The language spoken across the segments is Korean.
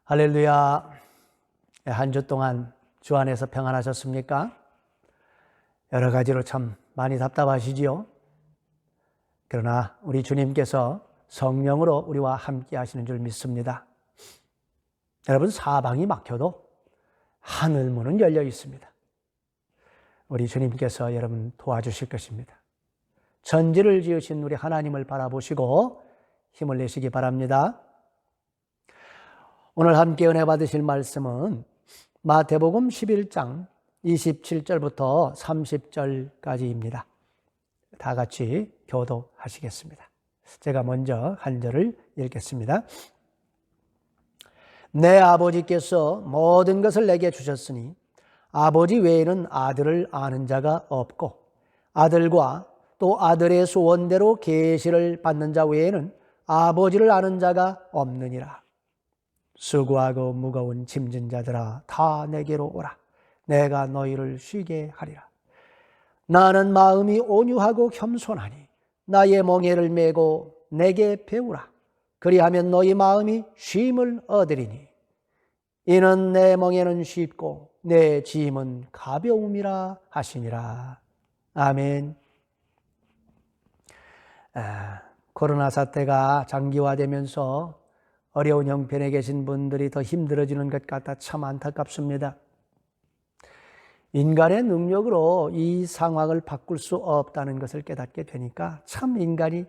할렐루야. 한 주 동안 주 안에서 평안하셨습니까? 여러 가지로 참 많이 답답하시지요? 그러나 우리 주님께서 성령으로 우리와 함께 하시는 줄 믿습니다. 여러분, 사방이 막혀도 하늘문은 열려 있습니다. 우리 주님께서 여러분 도와주실 것입니다. 천지를 지으신 우리 하나님을 바라보시고 힘을 내시기 바랍니다. 오늘 함께 은혜 받으실 말씀은 마태복음 11장 27절부터 30절까지입니다. 다 같이 교독하시겠습니다. 제가 먼저 한 절을 읽겠습니다. 내 아버지께서 모든 것을 내게 주셨으니 아버지 외에는 아들을 아는 자가 없고 아들과 또 아들의 소원대로 계시를 받는 자 외에는 아버지를 아는 자가 없느니라. 수고하고 무거운 짐진 자들아 다 내게로 오라. 내가 너희를 쉬게 하리라. 나는 마음이 온유하고 겸손하니 나의 멍에를 메고 내게 배우라. 그리하면 너희 마음이 쉼을 얻으리니 이는 내 멍에는 쉽고 내 짐은 가벼움이라 하시니라. 아멘. 코로나 사태가 장기화되면서 어려운 형편에 계신 분들이 더 힘들어지는 것 같아 참 안타깝습니다. 인간의 능력으로 이 상황을 바꿀 수 없다는 것을 깨닫게 되니까 참 인간이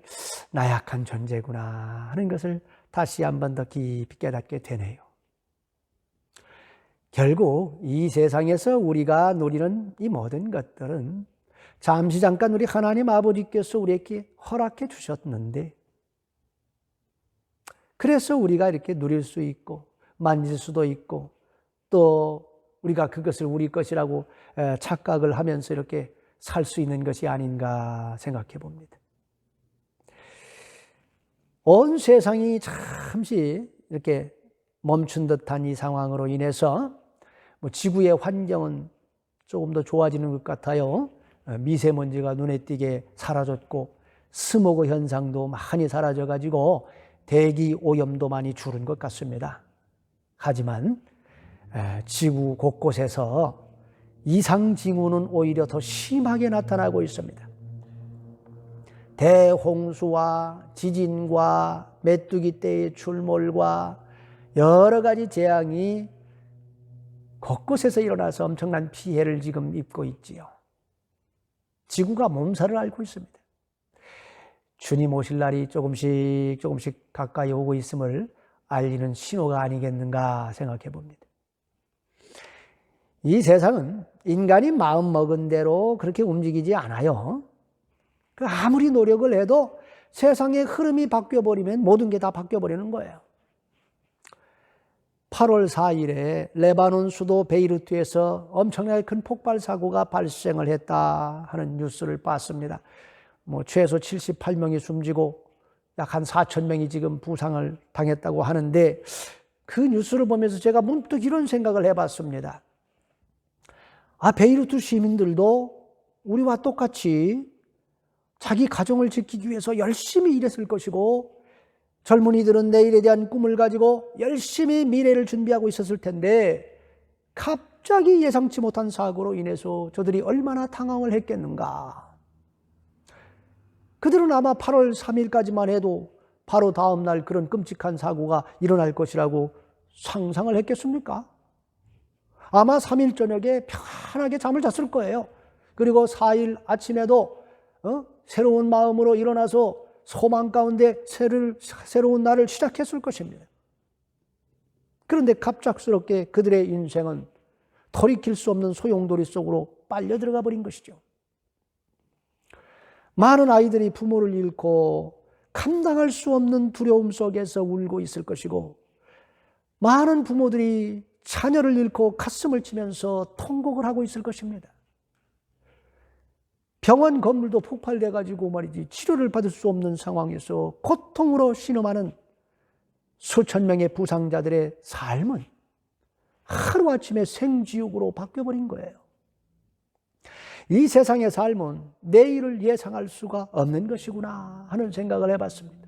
나약한 존재구나 하는 것을 다시 한 번 더 깊이 깨닫게 되네요. 결국 이 세상에서 우리가 누리는 이 모든 것들은 잠시 잠깐 우리 하나님 아버지께서 우리에게 허락해 주셨는데 그래서 우리가 이렇게 누릴 수 있고 만질 수도 있고 또 우리가 그것을 우리 것이라고 착각을 하면서 이렇게 살 수 있는 것이 아닌가 생각해 봅니다. 온 세상이 잠시 이렇게 멈춘 듯한 이 상황으로 인해서 지구의 환경은 조금 더 좋아지는 것 같아요. 미세먼지가 눈에 띄게 사라졌고 스모그 현상도 많이 사라져가지고 대기 오염도 많이 줄은 것 같습니다. 하지만 지구 곳곳에서 이상징후는 오히려 더 심하게 나타나고 있습니다. 대홍수와 지진과 메뚜기 떼의 출몰과 여러 가지 재앙이 곳곳에서 일어나서 엄청난 피해를 지금 입고 있지요. 지구가 몸살을 앓고 있습니다. 주님 오실 날이 조금씩 가까이 오고 있음을 알리는 신호가 아니겠는가 생각해 봅니다. 이 세상은 인간이 마음 먹은 대로 그렇게 움직이지 않아요. 아무리 노력을 해도 세상의 흐름이 바뀌어버리면 모든 게 다 바뀌어버리는 거예요. 8월 4일에 레바논 수도 베이루트에서 엄청나게 큰 폭발 사고가 발생을 했다 하는 뉴스를 봤습니다. 최소 78명이 숨지고 약 한 4,000명이 지금 부상을 당했다고 하는데 그 뉴스를 보면서 제가 문득 이런 생각을 해봤습니다. 베이루트 시민들도 우리와 똑같이 자기 가정을 지키기 위해서 열심히 일했을 것이고 젊은이들은 내일에 대한 꿈을 가지고 열심히 미래를 준비하고 있었을 텐데 갑자기 예상치 못한 사고로 인해서 저들이 얼마나 당황을 했겠는가. 그들은 아마 8월 3일까지만 해도 바로 다음 날 그런 끔찍한 사고가 일어날 것이라고 상상을 했겠습니까? 아마 3일 저녁에 편하게 잠을 잤을 거예요. 그리고 4일 아침에도 새로운 마음으로 일어나서 소망 가운데 새로운 날을 시작했을 것입니다. 그런데 갑작스럽게 그들의 인생은 돌이킬 수 없는 소용돌이 속으로 빨려 들어가 버린 것이죠. 많은 아이들이 부모를 잃고 감당할 수 없는 두려움 속에서 울고 있을 것이고 많은 부모들이 자녀를 잃고 가슴을 치면서 통곡을 하고 있을 것입니다. 병원 건물도 폭발돼 가지고 말이지 치료를 받을 수 없는 상황에서 고통으로 신음하는 수천 명의 부상자들의 삶은 하루아침에 생지옥으로 바뀌어버린 거예요. 이 세상의 삶은 내일을 예상할 수가 없는 것이구나 하는 생각을 해봤습니다.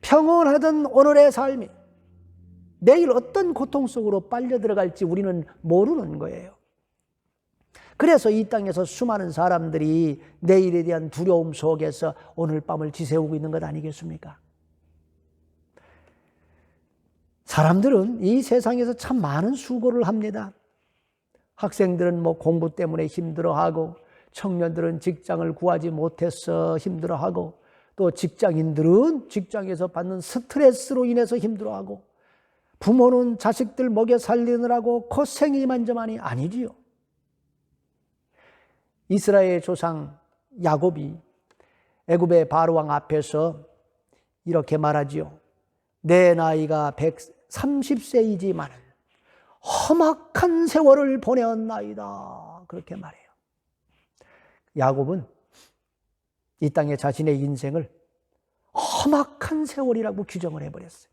평온하던 오늘의 삶이 내일 어떤 고통 속으로 빨려 들어갈지 우리는 모르는 거예요. 그래서 이 땅에서 수많은 사람들이 내일에 대한 두려움 속에서 오늘 밤을 지새우고 있는 것 아니겠습니까? 사람들은 이 세상에서 참 많은 수고를 합니다. 학생들은 공부 때문에 힘들어하고, 청년들은 직장을 구하지 못해서 힘들어하고, 또 직장인들은 직장에서 받는 스트레스로 인해서 힘들어하고, 부모는 자식들 먹여 살리느라고 고생이 이만저만이 아니지요. 이스라엘 조상 야곱이 애굽의 바로왕 앞에서 이렇게 말하지요. 내 나이가 130세이지만 험악한 세월을 보내었나이다. 그렇게 말해요. 야곱은 이 땅에 자신의 인생을 험악한 세월이라고 규정을 해버렸어요.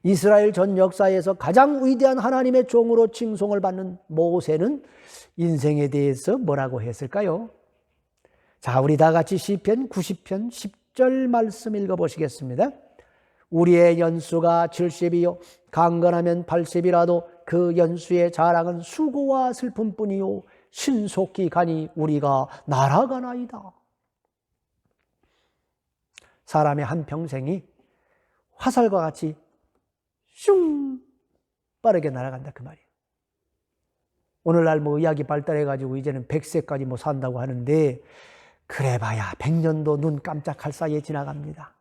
이스라엘 전 역사에서 가장 위대한 하나님의 종으로 칭송을 받는 모세는 인생에 대해서 뭐라고 했을까요? 자, 우리 다 같이 시편 90편 10절 말씀 읽어보시겠습니다. 우리의 연수가 70이요 강건하면 80이라도 그 연수의 자랑은 수고와 슬픔뿐이요 신속히 가니 우리가 날아가나이다. 사람의 한평생이 화살과 같이 슝 빠르게 날아간다 그 말이에요. 오늘날 의학이 발달해가지고 이제는 100세까지 산다고 하는데 그래봐야 100년도 눈 깜짝할 사이에 지나갑니다.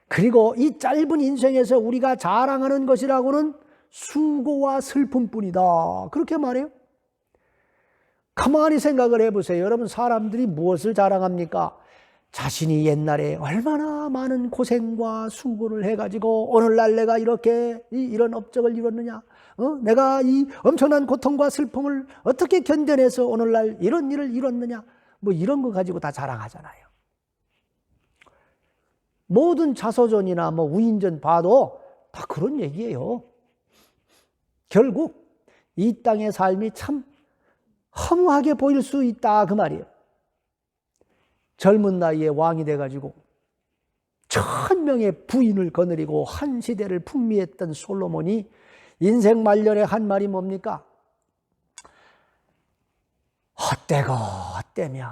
그리고 이 짧은 인생에서 우리가 자랑하는 것이라고는 수고와 슬픔뿐이다. 그렇게 말해요. 가만히 생각을 해보세요. 여러분, 사람들이 무엇을 자랑합니까? 자신이 옛날에 얼마나 많은 고생과 수고를 해가지고 오늘날 내가 이런 업적을 이뤘느냐, 내가 이 엄청난 고통과 슬픔을 어떻게 견뎌내서 오늘날 이런 일을 이뤘느냐, 이런 거 가지고 다 자랑하잖아요. 모든 자서전이나 우인전 봐도 다 그런 얘기예요. 결국 이 땅의 삶이 참 허무하게 보일 수 있다 그 말이에요. 젊은 나이에 왕이 돼가지고 1000명의 부인을 거느리고 한 시대를 풍미했던 솔로몬이 인생 말년에 한 말이 뭡니까? 헛되고 헛되며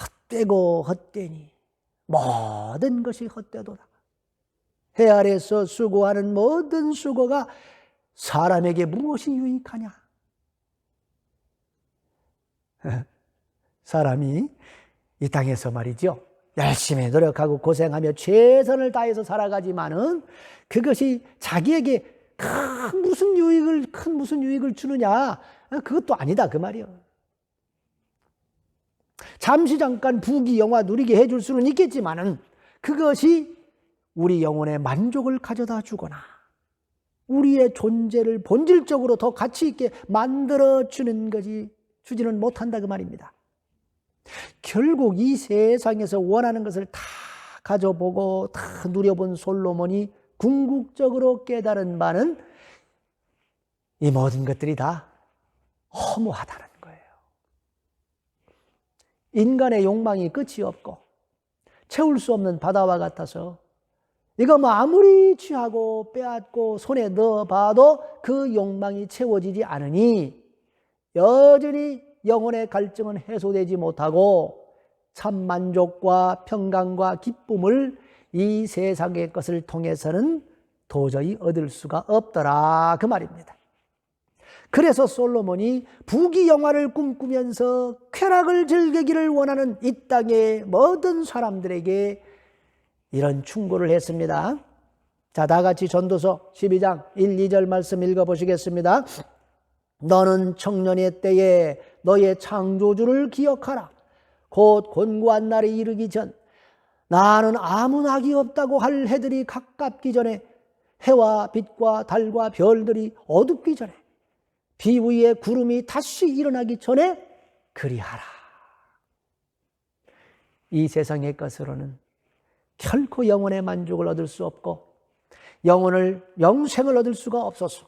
헛되고 헛되니 모든 것이 헛되도다. 해 아래서 수고하는 모든 수고가 사람에게 무엇이 유익하냐? 사람이 이 땅에서 말이죠, 열심히 노력하고 고생하며 최선을 다해서 살아가지만은 그것이 자기에게 큰 무슨 유익을 주느냐? 그것도 아니다 그 말이에요. 잠시 잠깐 부귀 영화 누리게 해줄 수는 있겠지만은 그것이 우리 영혼의 만족을 가져다 주거나 우리의 존재를 본질적으로 더 가치 있게 만들어 주지는 못한다 그 말입니다. 결국 이 세상에서 원하는 것을 다 가져보고 다 누려본 솔로몬이 궁극적으로 깨달은 바는 이 모든 것들이 다 허무하다는 거예요. 인간의 욕망이 끝이 없고 채울 수 없는 바다와 같아서 이거 아무리 취하고 빼앗고 손에 넣어봐도 그 욕망이 채워지지 않으니 여전히 영혼의 갈증은 해소되지 못하고 참 만족과 평강과 기쁨을 이 세상의 것을 통해서는 도저히 얻을 수가 없더라 그 말입니다. 그래서 솔로몬이 부귀영화를 꿈꾸면서 쾌락을 즐기기를 원하는 이 땅의 모든 사람들에게 이런 충고를 했습니다. 자, 다 같이 전도서 12장 1, 2절 말씀 읽어보시겠습니다. 너는 청년의 때에 너의 창조주를 기억하라. 곧 곤고한 날이 이르기 전 나는 아무 낙이 없다고 할 해들이 가깝기 전에 해와 빛과 달과 별들이 어둡기 전에 비 위에 구름이 다시 일어나기 전에 그리하라. 이 세상의 것으로는 결코 영혼의 만족을 얻을 수 없고 영생을 얻을 수가 없어서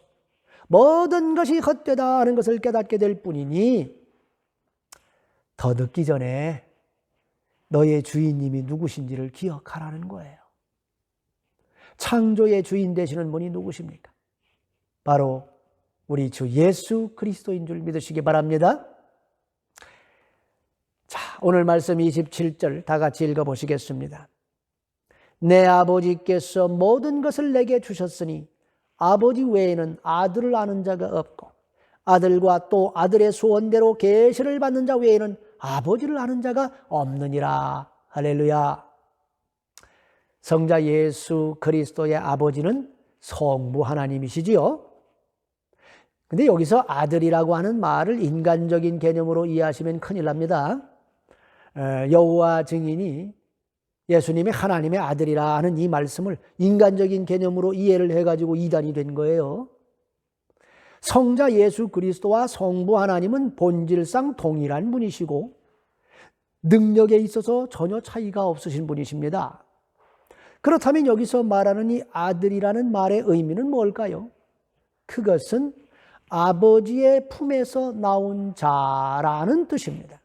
모든 것이 헛되다 하는 것을 깨닫게 될 뿐이니 더 늦기 전에 너의 주인님이 누구신지를 기억하라는 거예요. 창조의 주인 되시는 분이 누구십니까? 바로 우리 주 예수 그리스도인 줄 믿으시기 바랍니다. 자, 오늘 말씀 27절 다 같이 읽어보시겠습니다. 내 아버지께서 모든 것을 내게 주셨으니 아버지 외에는 아들을 아는 자가 없고 아들과 또 아들의 소원대로 계시를 받는 자 외에는 아버지를 아는 자가 없느니라. 할렐루야. 성자 예수 그리스도의 아버지는 성부 하나님이시지요. 근데 여기서 아들이라고 하는 말을 인간적인 개념으로 이해하시면 큰일 납니다. 여호와 증인이 예수님이 하나님의 아들이라 하는 이 말씀을 인간적인 개념으로 이해를 해가지고 이단이 된 거예요. 성자 예수 그리스도와 성부 하나님은 본질상 동일한 분이시고 능력에 있어서 전혀 차이가 없으신 분이십니다. 그렇다면 여기서 말하는 이 아들이라는 말의 의미는 뭘까요? 그것은 아버지의 품에서 나온 자라는 뜻입니다.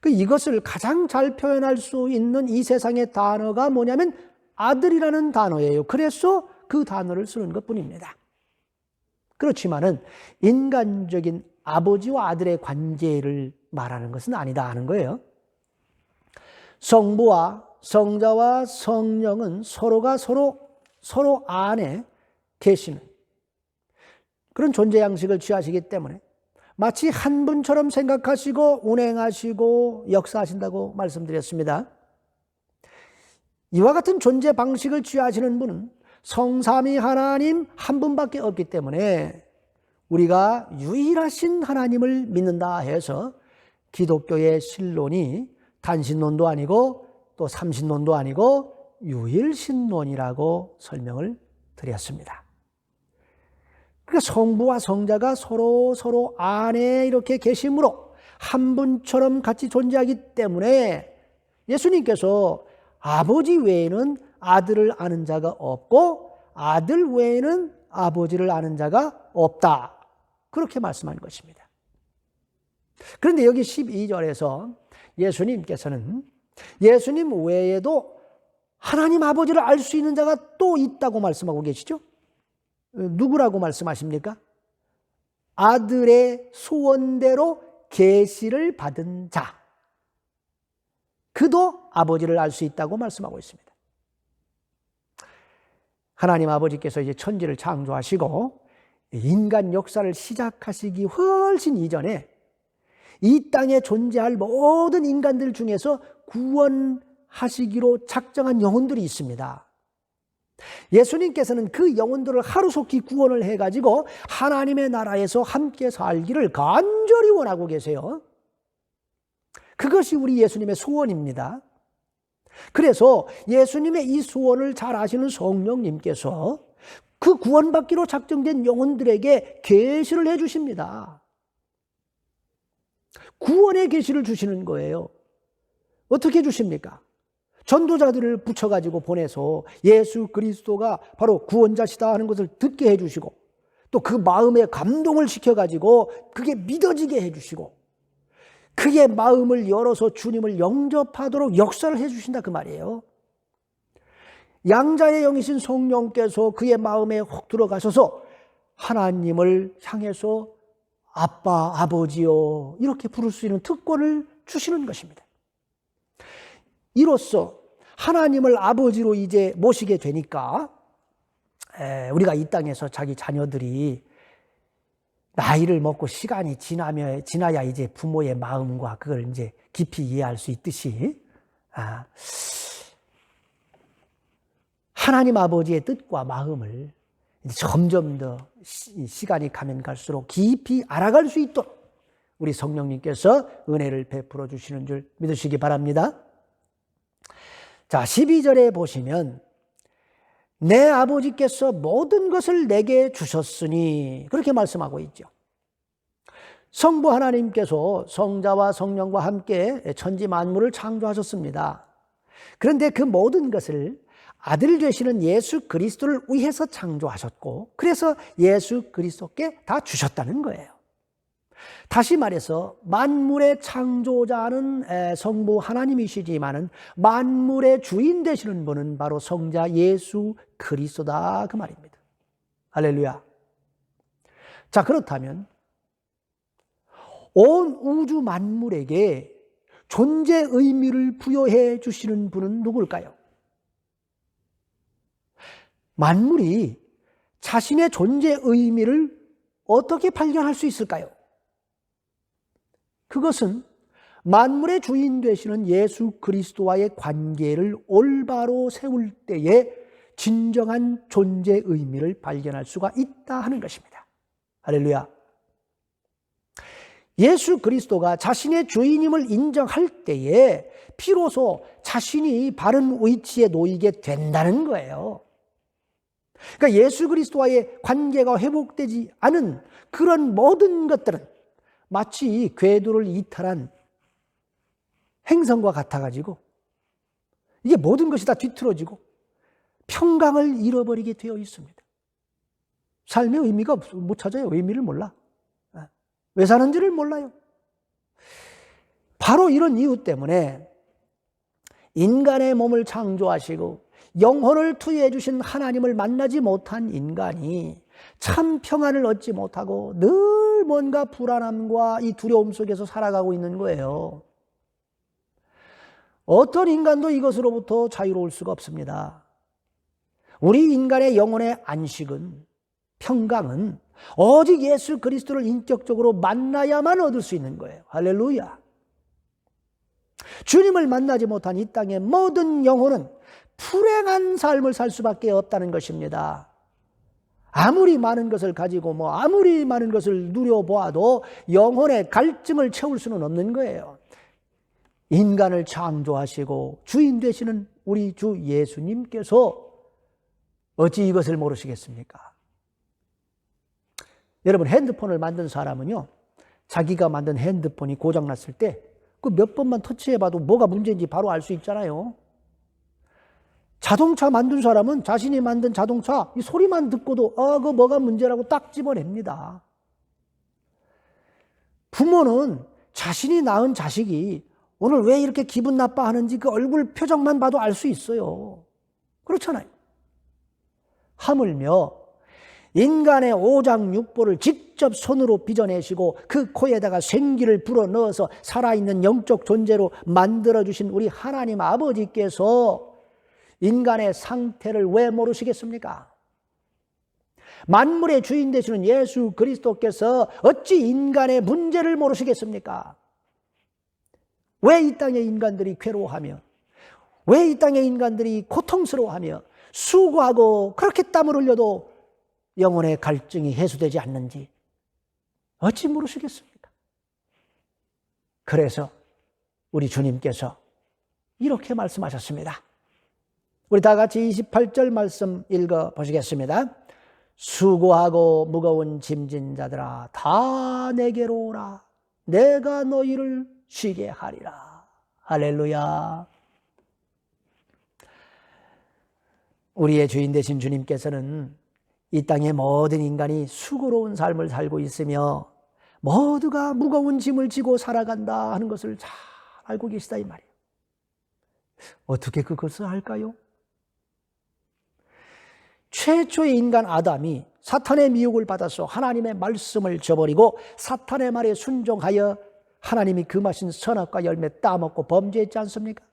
이것을 가장 잘 표현할 수 있는 이 세상의 단어가 뭐냐면 아들이라는 단어예요. 그래서 그 단어를 쓰는 것뿐입니다. 그렇지만은 인간적인 아버지와 아들의 관계를 말하는 것은 아니다 하는 거예요. 성부와 성자와 성령은 서로가 서로 안에 계시는 그런 존재 양식을 취하시기 때문에 마치 한 분처럼 생각하시고 운행하시고 역사하신다고 말씀드렸습니다. 이와 같은 존재 방식을 취하시는 분은 성삼위 하나님 한 분밖에 없기 때문에 우리가 유일하신 하나님을 믿는다 해서 기독교의 신론이 단신론도 아니고 또 삼신론도 아니고 유일신론이라고 설명을 드렸습니다. 그러니까 성부와 성자가 서로 안에 이렇게 계심으로 한 분처럼 같이 존재하기 때문에 예수님께서 아버지 외에는 아들을 아는 자가 없고 아들 외에는 아버지를 아는 자가 없다. 그렇게 말씀한 것입니다. 그런데 여기 12절에서 예수님께서는 예수님 외에도 하나님 아버지를 알 수 있는 자가 또 있다고 말씀하고 계시죠? 누구라고 말씀하십니까? 아들의 소원대로 계시를 받은 자. 그도 아버지를 알 수 있다고 말씀하고 있습니다. 하나님 아버지께서 이제 천지를 창조하시고 인간 역사를 시작하시기 훨씬 이전에 이 땅에 존재할 모든 인간들 중에서 구원하시기로 작정한 영혼들이 있습니다. 예수님께서는 그 영혼들을 하루속히 구원을 해가지고 하나님의 나라에서 함께 살기를 간절히 원하고 계세요. 그것이 우리 예수님의 소원입니다. 그래서 예수님의 이 소원을 잘 아시는 성령님께서 그 구원받기로 작정된 영혼들에게 계시를 해주십니다. 구원의 계시를 주시는 거예요. 어떻게 주십니까? 전도자들을 붙여가지고 보내서 예수 그리스도가 바로 구원자시다 하는 것을 듣게 해주시고 또 그 마음에 감동을 시켜가지고 그게 믿어지게 해주시고 그의 마음을 열어서 주님을 영접하도록 역사를 해주신다 그 말이에요. 양자의 영이신 성령께서 그의 마음에 혹 들어가셔서 하나님을 향해서 아빠, 아버지요 이렇게 부를 수 있는 특권을 주시는 것입니다. 이로써 하나님을 아버지로 이제 모시게 되니까 우리가 이 땅에서 자기 자녀들이 나이를 먹고 시간이 지나야 이제 부모의 마음과 그걸 이제 깊이 이해할 수 있듯이 하나님 아버지의 뜻과 마음을 점점 더 시간이 가면 갈수록 깊이 알아갈 수 있도록 우리 성령님께서 은혜를 베풀어 주시는 줄 믿으시기 바랍니다. 자, 12절에 보시면 내 아버지께서 모든 것을 내게 주셨으니 그렇게 말씀하고 있죠. 성부 하나님께서 성자와 성령과 함께 천지 만물을 창조하셨습니다. 그런데 그 모든 것을 아들 되시는 예수 그리스도를 위해서 창조하셨고 그래서 예수 그리스도께 다 주셨다는 거예요. 다시 말해서 만물의 창조자는 성부 하나님이시지만은 만물의 주인 되시는 분은 바로 성자 예수 그리스도다 그 말입니다. 할렐루야. 자, 그렇다면 온 우주 만물에게 존재 의미를 부여해 주시는 분은 누굴까요? 만물이 자신의 존재 의미를 어떻게 발견할 수 있을까요? 그것은 만물의 주인 되시는 예수 그리스도와의 관계를 올바로 세울 때에 진정한 존재 의미를 발견할 수가 있다 하는 것입니다. 할렐루야. 예수 그리스도가 자신의 주인임을 인정할 때에 비로소 자신이 바른 위치에 놓이게 된다는 거예요. 그러니까 예수 그리스도와의 관계가 회복되지 않은 그런 모든 것들은 마치 궤도를 이탈한 행성과 같아가지고 이게 모든 것이 다 뒤틀어지고 평강을 잃어버리게 되어 있습니다. 삶의 의미가 못 찾아요. 의미를 몰라. 왜 사는지를 몰라요. 바로 이런 이유 때문에 인간의 몸을 창조하시고 영혼을 투여해 주신 하나님을 만나지 못한 인간이 참 평안을 얻지 못하고 늘 뭔가 불안함과 이 두려움 속에서 살아가고 있는 거예요. 어떤 인간도 이것으로부터 자유로울 수가 없습니다. 우리 인간의 영혼의 안식은, 평강은 오직 예수 그리스도를 인격적으로 만나야만 얻을 수 있는 거예요. 할렐루야. 주님을 만나지 못한 이 땅의 모든 영혼은 불행한 삶을 살 수밖에 없다는 것입니다. 아무리 많은 것을 가지고 아무리 많은 것을 누려보아도 영혼의 갈증을 채울 수는 없는 거예요. 인간을 창조하시고 주인 되시는 우리 주 예수님께서 어찌 이것을 모르시겠습니까? 여러분, 핸드폰을 만든 사람은요, 자기가 만든 핸드폰이 고장났을 때 그 몇 번만 터치해봐도 뭐가 문제인지 바로 알 수 있잖아요. 자동차 만든 사람은 자신이 만든 자동차 이 소리만 듣고도 그 뭐가 문제라고 딱 집어냅니다. 부모는 자신이 낳은 자식이 오늘 왜 이렇게 기분 나빠하는지 그 얼굴 표정만 봐도 알 수 있어요. 그렇잖아요. 하물며 인간의 오장육부를 직접 손으로 빚어내시고 그 코에다가 생기를 불어넣어서 살아있는 영적 존재로 만들어주신 우리 하나님 아버지께서 인간의 상태를 왜 모르시겠습니까? 만물의 주인 되시는 예수 그리스도께서 어찌 인간의 문제를 모르시겠습니까? 왜 이 땅의 인간들이 괴로워하며, 왜 이 땅의 인간들이 고통스러워하며 수고하고 그렇게 땀을 흘려도 영혼의 갈증이 해소되지 않는지 어찌 모르시겠습니까? 그래서 우리 주님께서 이렇게 말씀하셨습니다. 우리 다 같이 28절 말씀 읽어보시겠습니다. 수고하고 무거운 짐진 자들아 다 내게로 오라. 내가 너희를 쉬게 하리라. 할렐루야. 우리의 주인 되신 주님께서는 이 땅의 모든 인간이 수고로운 삶을 살고 있으며 모두가 무거운 짐을 지고 살아간다 하는 것을 잘 알고 계시다 이 말이에요. 어떻게 그것을 할까요? 최초의 인간 아담이 사탄의 미혹을 받아서 하나님의 말씀을 저버리고 사탄의 말에 순종하여 하나님이 금하신 선악과 열매 따먹고 범죄했지 않습니까?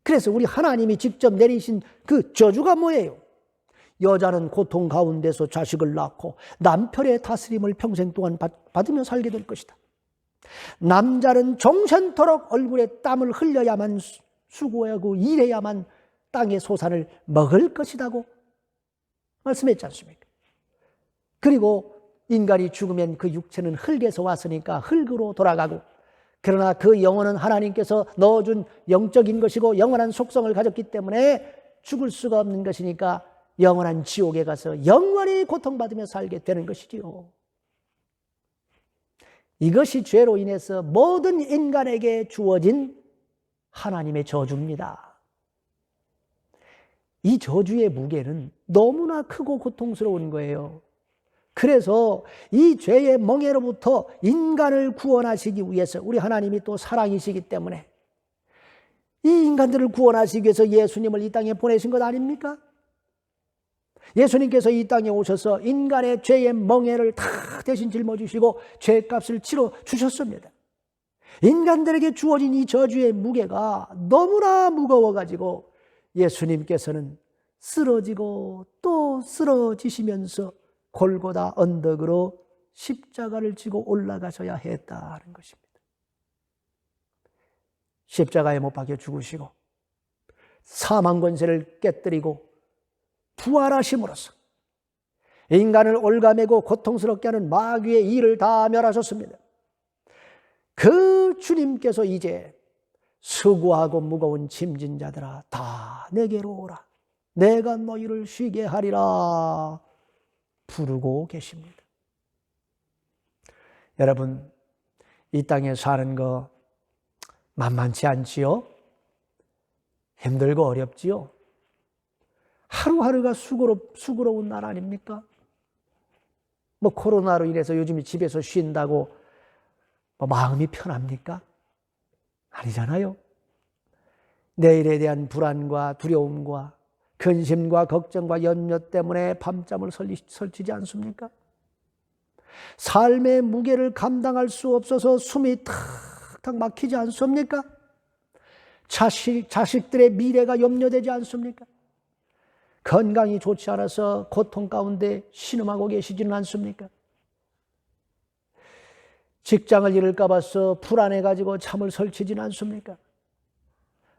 그래서 우리 하나님이 직접 내리신 그 저주가 뭐예요? 여자는 고통 가운데서 자식을 낳고 남편의 다스림을 평생 동안 받으며 살게 될 것이다. 남자는 정신토록 얼굴에 땀을 흘려야만 수고하고 일해야만 땅의 소산을 먹을 것이라고 말씀했지 않습니까? 그리고 인간이 죽으면 그 육체는 흙에서 왔으니까 흙으로 돌아가고, 그러나 그 영혼은 하나님께서 넣어준 영적인 것이고 영원한 속성을 가졌기 때문에 죽을 수가 없는 것이니까 영원한 지옥에 가서 영원히 고통받으며 살게 되는 것이지요. 이것이 죄로 인해서 모든 인간에게 주어진 하나님의 저주입니다. 이 저주의 무게는 너무나 크고 고통스러운 거예요. 그래서 이 죄의 멍에로부터 인간을 구원하시기 위해서 우리 하나님이 또 사랑이시기 때문에 이 인간들을 구원하시기 위해서 예수님을 이 땅에 보내신 것 아닙니까? 예수님께서 이 땅에 오셔서 인간의 죄의 멍에를 다 대신 짊어지시고 죄값을 치러 주셨습니다. 인간들에게 주어진 이 저주의 무게가 너무나 무거워가지고 예수님께서는 쓰러지고 또 쓰러지시면서 골고다 언덕으로 십자가를 지고 올라가셔야 했다는 것입니다. 십자가에 못 박혀 죽으시고 사망 권세를 깨뜨리고 부활하심으로써 인간을 올가매고 고통스럽게 하는 마귀의 일을 다 멸하셨습니다. 그 주님께서 이제 수고하고 무거운 짐진 자들아 다 내게로 오라. 내가 너희를 쉬게 하리라 부르고 계십니다. 여러분, 이 땅에 사는 거 만만치 않지요? 힘들고 어렵지요? 하루하루가 수고로운 날 아닙니까? 뭐 코로나로 인해서 요즘 집에서 쉰다고 뭐 마음이 편합니까? 아니잖아요. 내일에 대한 불안과 두려움과 근심과 걱정과 염려 때문에 밤잠을 설치지 않습니까? 삶의 무게를 감당할 수 없어서 숨이 탁탁 막히지 않습니까? 자식들의 미래가 염려되지 않습니까? 건강이 좋지 않아서 고통 가운데 신음하고 계시지는 않습니까? 직장을 잃을까 봐서 불안해가지고 잠을 설치지는 않습니까?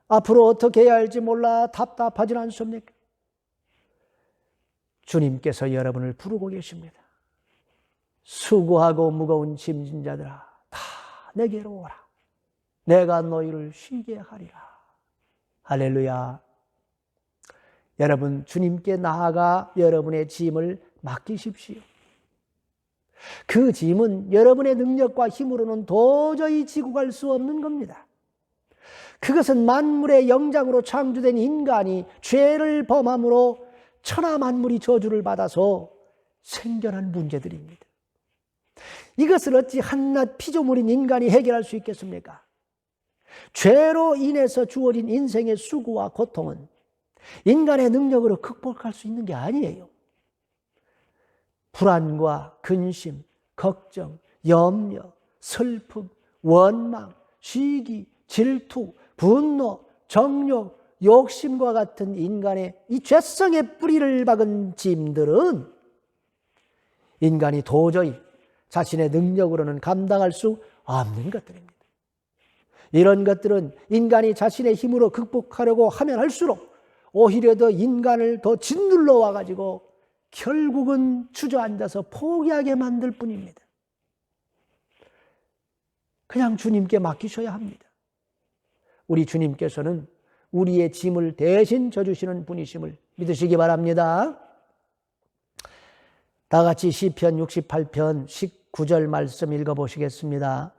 앞으로 어떻게 해야 할지 몰라 답답하지는 않습니까? 주님께서 여러분을 부르고 계십니다. 수고하고 무거운 짐진 자들아 다 내게로 오라. 내가 너희를 쉬게 하리라. 할렐루야. 여러분, 주님께 나아가 여러분의 짐을 맡기십시오. 그 짐은 여러분의 능력과 힘으로는 도저히 지고 갈 수 없는 겁니다. 그것은 만물의 영장으로 창조된 인간이 죄를 범함으로 천하 만물이 저주를 받아서 생겨난 문제들입니다. 이것을 어찌 한낱 피조물인 인간이 해결할 수 있겠습니까? 죄로 인해서 주어진 인생의 수고와 고통은 인간의 능력으로 극복할 수 있는 게 아니에요. 불안과 근심, 걱정, 염려, 슬픔, 원망, 시기, 질투, 분노, 정욕, 욕심과 같은 인간의 이 죄성의 뿌리를 박은 짐들은 인간이 도저히 자신의 능력으로는 감당할 수 없는 것들입니다. 이런 것들은 인간이 자신의 힘으로 극복하려고 하면 할수록 오히려 더 인간을 더 짓눌러 와가지고 결국은 주저앉아서 포기하게 만들 뿐입니다. 그냥 주님께 맡기셔야 합니다. 우리 주님께서는 우리의 짐을 대신 져주시는 분이심을 믿으시기 바랍니다. 다 같이 시편 68편 19절 말씀 읽어보시겠습니다.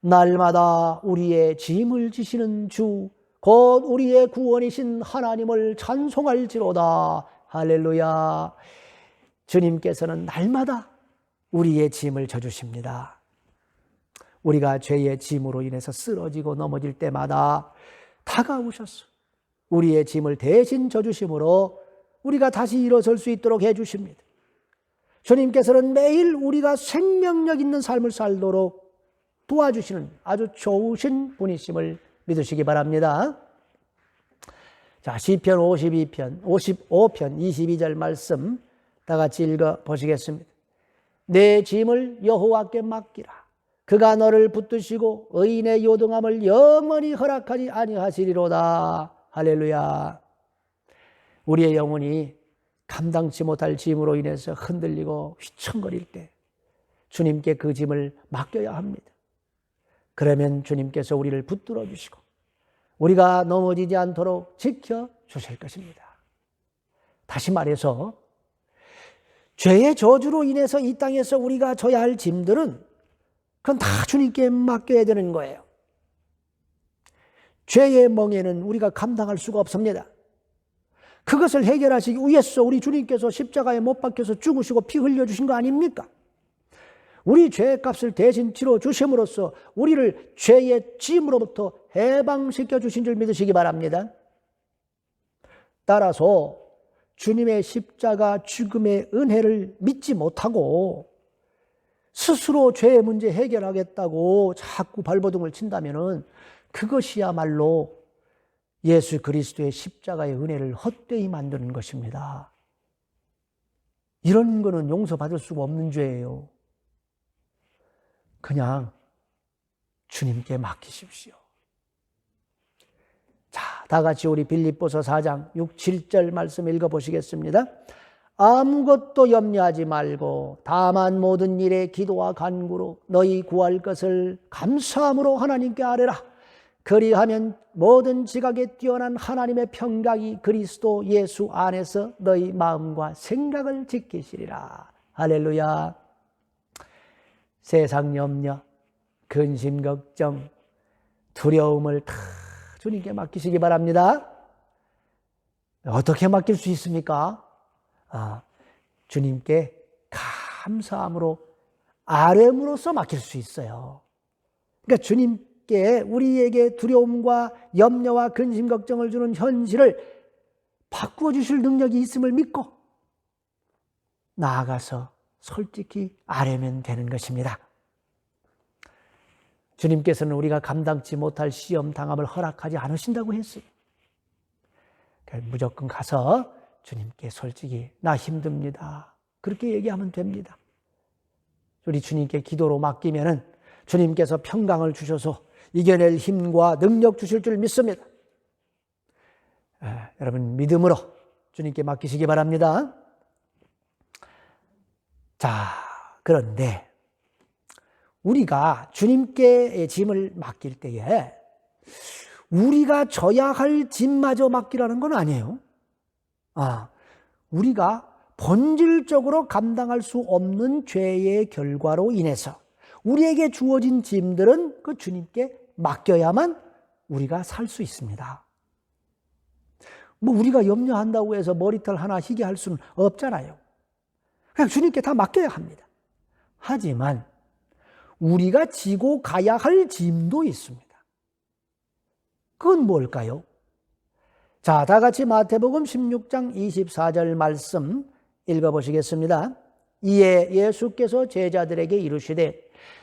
날마다 우리의 짐을 지시는 주 곧 우리의 구원이신 하나님을 찬송할지로다. 할렐루야. 주님께서는 날마다 우리의 짐을 져주십니다. 우리가 죄의 짐으로 인해서 쓰러지고 넘어질 때마다 다가오셔서 우리의 짐을 대신 져주심으로 우리가 다시 일어설 수 있도록 해주십니다. 주님께서는 매일 우리가 생명력 있는 삶을 살도록 도와주시는 아주 좋으신 분이심을 믿으시기 바랍니다. 자, 시편 55편 22절 말씀 다 같이 읽어 보시겠습니다. 내 짐을 여호와께 맡기라. 그가 너를 붙드시고 의인의 요동함을 영원히 허락하지 아니하시리로다. 할렐루야. 우리의 영혼이 감당치 못할 짐으로 인해서 흔들리고 휘청거릴 때 주님께 그 짐을 맡겨야 합니다. 그러면 주님께서 우리를 붙들어 주시고 우리가 넘어지지 않도록 지켜주실 것입니다. 다시 말해서 죄의 저주로 인해서 이 땅에서 우리가 져야 할 짐들은 그건 다 주님께 맡겨야 되는 거예요. 죄의 멍에는 우리가 감당할 수가 없습니다. 그것을 해결하시기 위해서 우리 주님께서 십자가에 못 박혀서 죽으시고 피 흘려주신 거 아닙니까? 우리 죄의 값을 대신 치러 주심으로써 우리를 죄의 짐으로부터 해방시켜 주신 줄 믿으시기 바랍니다. 따라서 주님의 십자가 죽음의 은혜를 믿지 못하고 스스로 죄의 문제 해결하겠다고 자꾸 발버둥을 친다면 그것이야말로 예수 그리스도의 십자가의 은혜를 헛되이 만드는 것입니다. 이런 거는 용서받을 수가 없는 죄예요. 그냥 주님께 맡기십시오. 자, 다 같이 우리 빌립보서 4장 6, 7절 말씀 읽어보시겠습니다. 아무것도 염려하지 말고 다만 모든 일에 기도와 간구로 너희 구할 것을 감사함으로 하나님께 아뢰라. 그리하면 모든 지각에 뛰어난 하나님의 평강이 그리스도 예수 안에서 너희 마음과 생각을 지키시리라. 할렐루야. 세상 염려, 근심, 걱정, 두려움을 다 주님께 맡기시기 바랍니다. 어떻게 맡길 수 있습니까? 주님께 감사함으로 아뢰므로써 맡길 수 있어요. 그러니까 주님께 우리에게 두려움과 염려와 근심, 걱정을 주는 현실을 바꾸어 주실 능력이 있음을 믿고 나아가서 솔직히 아뢰면 되는 것입니다. 주님께서는 우리가 감당치 못할 시험 당함을 허락하지 않으신다고 했어요. 무조건 가서 주님께 솔직히 나 힘듭니다. 그렇게 얘기하면 됩니다. 우리 주님께 기도로 맡기면은 주님께서 평강을 주셔서 이겨낼 힘과 능력 주실 줄 믿습니다. 여러분 믿음으로 주님께 맡기시기 바랍니다. 자, 그런데 우리가 주님께 짐을 맡길 때에 우리가 져야 할 짐마저 맡기라는 건 아니에요. 우리가 본질적으로 감당할 수 없는 죄의 결과로 인해서 우리에게 주어진 짐들은 그 주님께 맡겨야만 우리가 살 수 있습니다. 우리가 염려한다고 해서 머리털 하나 희게 할 수는 없잖아요. 그냥 주님께 다 맡겨야 합니다. 하지만 우리가 지고 가야 할 짐도 있습니다. 그건 뭘까요? 자, 다 같이 마태복음 16장 24절 말씀 읽어보시겠습니다. 이에 예수께서 제자들에게 이르시되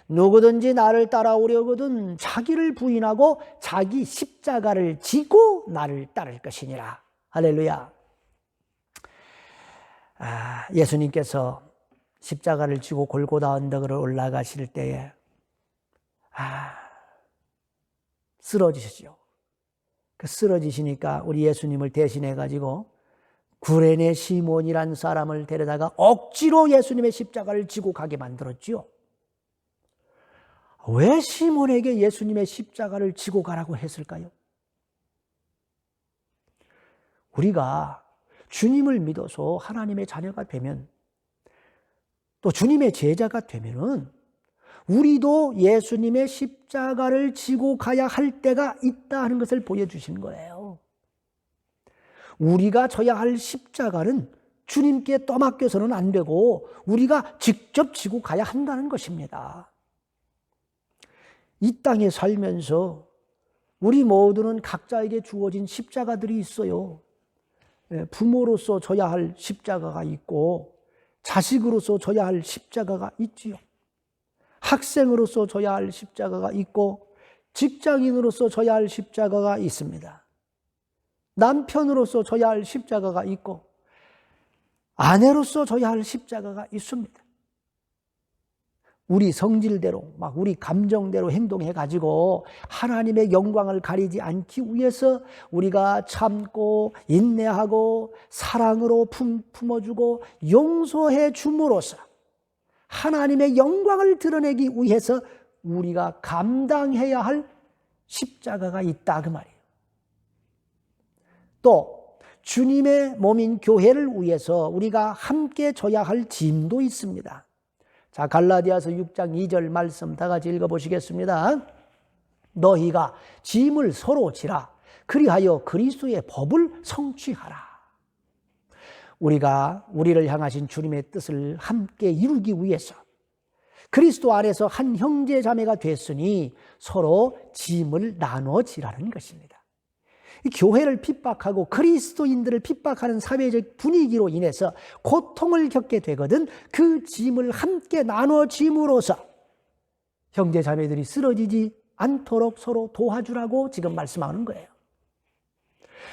누구든지 나를 따라오려거든 자기를 부인하고 자기 십자가를 지고 나를 따를 것이니라. 할렐루야. 예수님께서 십자가를 지고 골고다 언덕을 올라가실 때에 쓰러지시죠. 그 쓰러지시니까 우리 예수님을 대신해 가지고 구레네 시몬이란 사람을 데려다가 억지로 예수님의 십자가를 지고 가게 만들었지요. 왜 시몬에게 예수님의 십자가를 지고 가라고 했을까요? 우리가 주님을 믿어서 하나님의 자녀가 되면 또 주님의 제자가 되면은 우리도 예수님의 십자가를 지고 가야 할 때가 있다 하는 것을 보여주신 거예요. 우리가 져야 할 십자가는 주님께 떠맡겨서는 안 되고 우리가 직접 지고 가야 한다는 것입니다. 이 땅에 살면서 우리 모두는 각자에게 주어진 십자가들이 있어요. 부모로서 져야 할 십자가가 있고 자식으로서 져야 할 십자가가 있지요. 학생으로서 져야 할 십자가가 있고 직장인으로서 져야 할 십자가가 있습니다. 남편으로서 져야 할 십자가가 있고 아내로서 져야 할 십자가가 있습니다. 우리 성질대로 막 우리 감정대로 행동해가지고 하나님의 영광을 가리지 않기 위해서 우리가 참고 인내하고 사랑으로 품어주고 용서해 줌으로써 하나님의 영광을 드러내기 위해서 우리가 감당해야 할 십자가가 있다 그 말이에요. 또 주님의 몸인 교회를 위해서 우리가 함께 져야 할 짐도 있습니다. 자, 갈라디아서 6장 2절 말씀 다 같이 읽어보시겠습니다. 너희가 짐을 서로 지라 그리하여 그리스도의 법을 성취하라. 우리를 향하신 주님의 뜻을 함께 이루기 위해서 그리스도 안에서 한 형제 자매가 됐으니 서로 짐을 나눠지라는 것입니다. 교회를 핍박하고 그리스도인들을 핍박하는 사회적 분위기로 인해서 고통을 겪게 되거든 그 짐을 함께 나눠짐으로써 형제 자매들이 쓰러지지 않도록 서로 도와주라고 지금 말씀하는 거예요.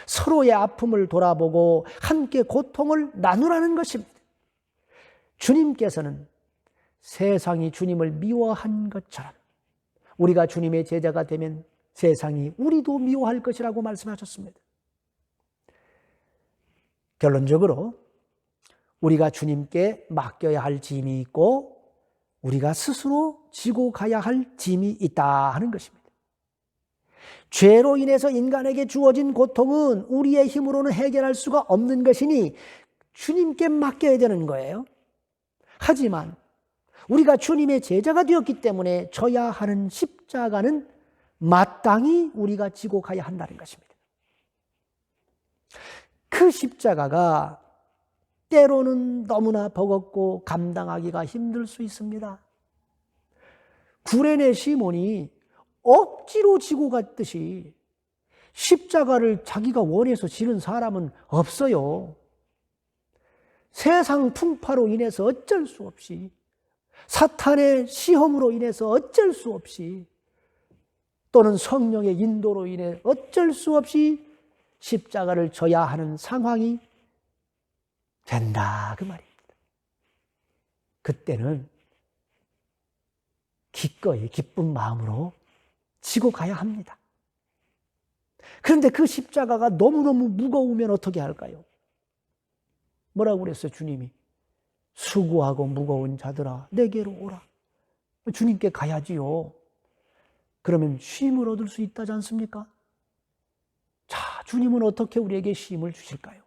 서로의 아픔을 돌아보고 함께 고통을 나누라는 것입니다. 주님께서는 세상이 주님을 미워한 것처럼 우리가 주님의 제자가 되면 세상이 우리도 미워할 것이라고 말씀하셨습니다. 결론적으로 우리가 주님께 맡겨야 할 짐이 있고 우리가 스스로 지고 가야 할 짐이 있다 하는 것입니다. 죄로 인해서 인간에게 주어진 고통은 우리의 힘으로는 해결할 수가 없는 것이니 주님께 맡겨야 되는 거예요. 하지만 우리가 주님의 제자가 되었기 때문에 져야 하는 십자가는 마땅히 우리가 지고 가야 한다는 것입니다. 그 십자가가 때로는 너무나 버겁고 감당하기가 힘들 수 있습니다. 구레네 시몬이 억지로 지고 갔듯이 십자가를 자기가 원해서 지는 사람은 없어요. 세상 풍파로 인해서 어쩔 수 없이, 사탄의 시험으로 인해서 어쩔 수 없이, 또는 성령의 인도로 인해 어쩔 수 없이 십자가를 져야 하는 상황이 된다 그 말입니다. 그때는 기꺼이 기쁜 마음으로 지고 가야 합니다. 그런데 그 십자가가 너무너무 무거우면 어떻게 할까요? 뭐라고 그랬어요 주님이? 수고하고 무거운 자들아 내게로 오라. 주님께 가야지요. 그러면 쉼을 얻을 수 있다지 않습니까? 자, 주님은 어떻게 우리에게 쉼을 주실까요?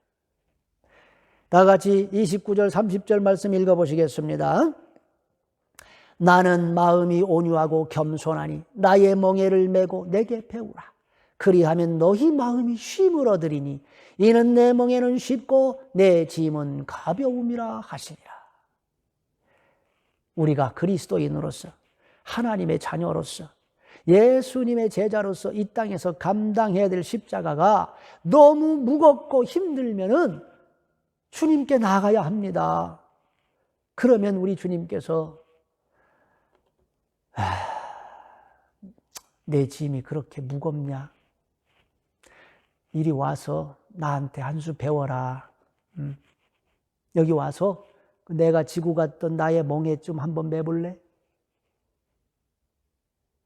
다 같이 29절 30절 말씀 읽어보시겠습니다. 나는 마음이 온유하고 겸손하니 나의 멍에를 메고 내게 배우라. 그리하면 너희 마음이 쉼을 얻으리니 이는 내 멍에는 쉽고 내 짐은 가벼움이라 하시니라. 우리가 그리스도인으로서 하나님의 자녀로서 예수님의 제자로서 이 땅에서 감당해야 될 십자가가 너무 무겁고 힘들면은 주님께 나가야 합니다. 그러면 우리 주님께서 내 짐이 그렇게 무겁냐? 이리 와서 나한테 한 수 배워라. 여기 와서 내가 지고 갔던 나의 멍에 좀 한번 매볼래?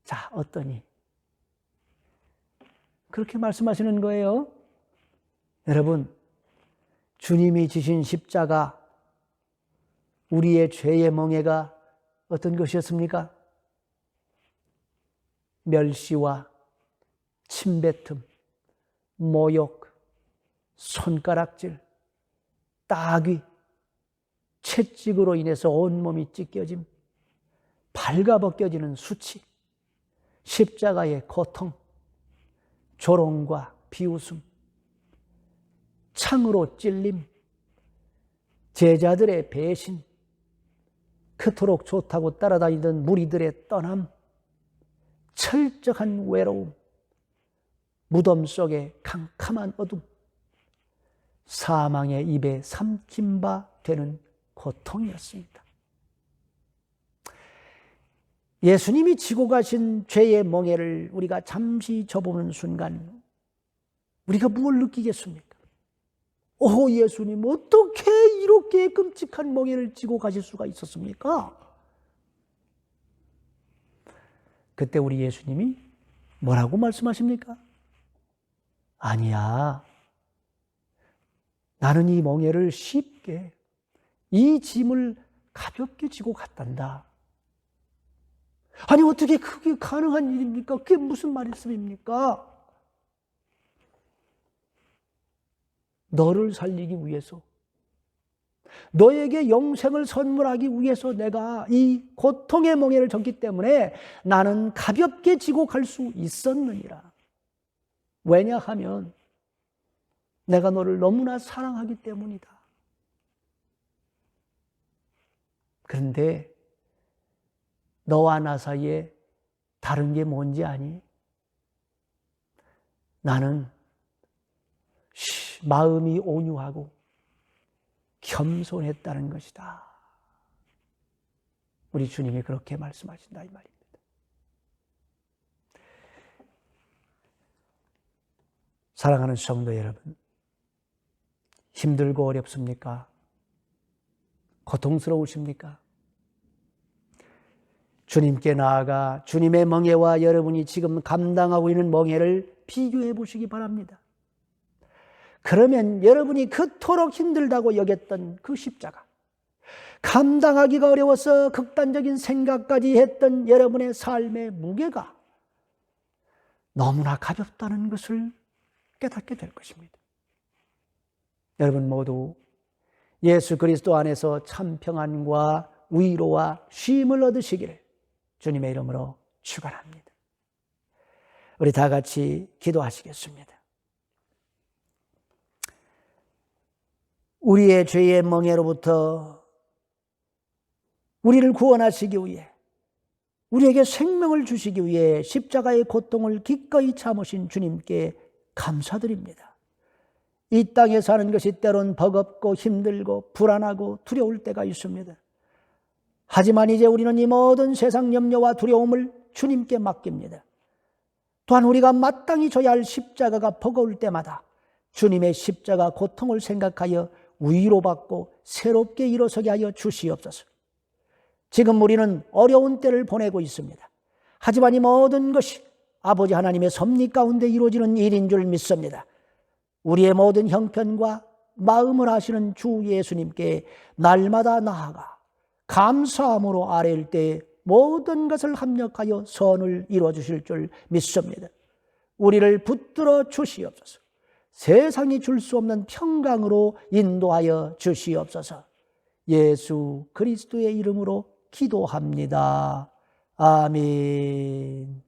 자, 어떠니? 그렇게 말씀하시는 거예요. 여러분, 주님이 지신 십자가, 우리의 죄의 멍에가 어떤 것이었습니까? 멸시와 침뱉음, 모욕, 손가락질, 따귀, 채찍으로 인해서 온몸이 찢겨짐, 발가벗겨지는 수치, 십자가의 고통, 조롱과 비웃음, 창으로 찔림, 제자들의 배신, 그토록 좋다고 따라다니던 무리들의 떠남, 철저한 외로움, 무덤 속의 캄캄한 어둠, 사망의 입에 삼킨 바 되는 고통이었습니다. 예수님이 지고 가신 죄의 멍에를 우리가 잠시 져보는 순간 우리가 무엇을 느끼겠습니까? 오, 예수님 어떻게 이렇게 끔찍한 멍에를 지고 가실 수가 있었습니까? 그때 우리 예수님이 뭐라고 말씀하십니까? 아니야. 나는 이 멍에를 쉽게, 이 짐을 가볍게 지고 갔단다. 아니 어떻게 그게 가능한 일입니까? 그게 무슨 말씀입니까? 너를 살리기 위해서, 너에게 영생을 선물하기 위해서 내가 이 고통의 멍에를 졌기 때문에 나는 가볍게 지고 갈 수 있었느니라. 왜냐하면 내가 너를 너무나 사랑하기 때문이다. 그런데 너와 나 사이에 다른 게 뭔지 아니? 나는 마음이 온유하고 겸손했다는 것이다. 우리 주님이 그렇게 말씀하신다 이 말입니다. 사랑하는 성도 여러분, 힘들고 어렵습니까? 고통스러우십니까? 주님께 나아가 주님의 멍에와 여러분이 지금 감당하고 있는 멍에를 비교해 보시기 바랍니다. 그러면 여러분이 그토록 힘들다고 여겼던 그 십자가, 감당하기가 어려워서 극단적인 생각까지 했던 여러분의 삶의 무게가 너무나 가볍다는 것을 깨닫게 될 것입니다. 여러분 모두 예수 그리스도 안에서 참 평안과 위로와 쉼을 얻으시기를 주님의 이름으로 축원합니다. 우리 다 같이 기도하시겠습니다. 우리의 죄의 멍에로부터 우리를 구원하시기 위해, 우리에게 생명을 주시기 위해 십자가의 고통을 기꺼이 참으신 주님께 감사드립니다. 이 땅에 사는 것이 때론 버겁고 힘들고 불안하고 두려울 때가 있습니다. 하지만 이제 우리는 이 모든 세상 염려와 두려움을 주님께 맡깁니다. 또한 우리가 마땅히 져야 할 십자가가 버거울 때마다 주님의 십자가 고통을 생각하여 위로받고 새롭게 일어서게 하여 주시옵소서. 지금 우리는 어려운 때를 보내고 있습니다. 하지만 이 모든 것이 아버지 하나님의 섭리 가운데 이루어지는 일인 줄 믿습니다. 우리의 모든 형편과 마음을 아시는 주 예수님께 날마다 나아가 감사함으로 아뢰일 때 모든 것을 합력하여 선을 이루어 주실 줄 믿습니다. 우리를 붙들어 주시옵소서. 세상이 줄 수 없는 평강으로 인도하여 주시옵소서. 예수 그리스도의 이름으로 기도합니다. 아멘.